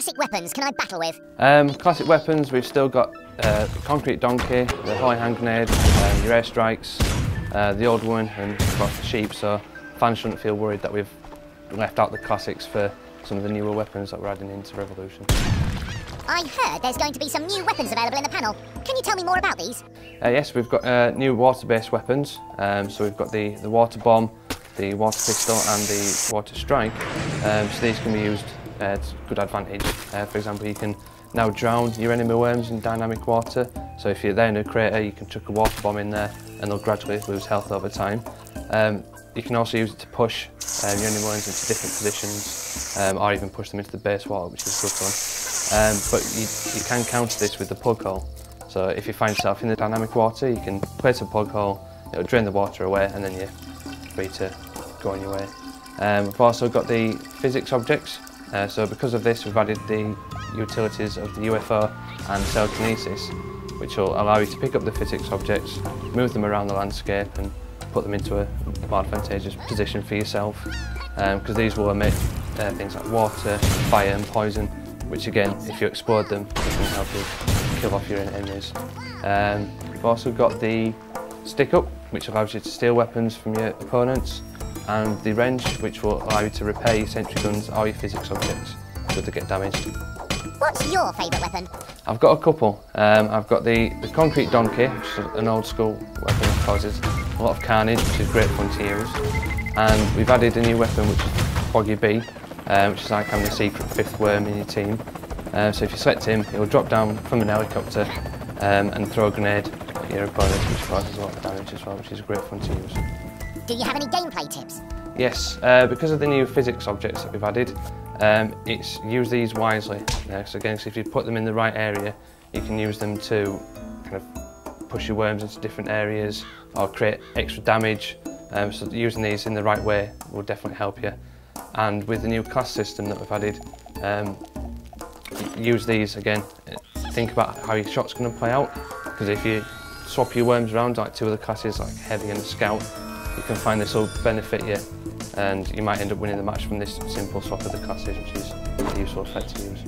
classic weapons can I battle with? Classic weapons, we've still got the concrete donkey, the holy hand grenade, your airstrikes, the old one, and of course the sheep, so fans shouldn't feel worried that we've left out the classics for some of the newer weapons that we're adding into Revolution. I heard there's going to be some new weapons available in the panel. Can you tell me more about these? Yes, we've got new water-based weapons. So we've got the water bomb, the water pistol and the water strike. So these can be used to good advantage. For example, you can now drown your enemy worms in dynamic water. So if you're there in a crater, you can chuck a water bomb in there and they'll gradually lose health over time. You can also use it to push your enemy worms into different positions or even push them into the base wall, which is good fun. But you can counter this with the plug hole. So if you find yourself in the dynamic water, you can place a plug hole, it'll drain the water away and then you're free to go on your way. We've also got the physics objects. So because of this, we've added the utilities of the UFO and telekinesis, which will allow you to pick up the physics objects, move them around the landscape and put them into a more advantageous position for yourself. Because these will emit things like water, fire and poison, which again, if you explode them, it can help you kill off your enemies. We've also got the stick up, which allows you to steal weapons from your opponents, and the wrench, which will allow you to repair your sentry guns or your physics objects should they get damaged. What's your favourite weapon? I've got a couple. I've got the concrete donkey, which is an old school weapon that causes a lot of carnage, which is great fun to use. And we've added a new weapon, which is Boggy Bee, which is like having a secret fifth worm in your team. So if you select him, he'll drop down from an helicopter and throw a grenade at your opponent, which causes a lot of damage as well, which is great fun to use. Do you have any gameplay tips? Yes, because of the new physics objects that we've added, it's use these wisely. So again, if you put them in the right area, you can use them to kind of push your worms into different areas or create extra damage. So using these in the right way will definitely help you. And with the new class system that we've added, use these again. Think about how your shot's going to play out, because if you swap your worms around like two other classes, like Heavy and Scout, you can find this will benefit you, and you might end up winning the match from this simple swap of the classes, which is a useful effect to use.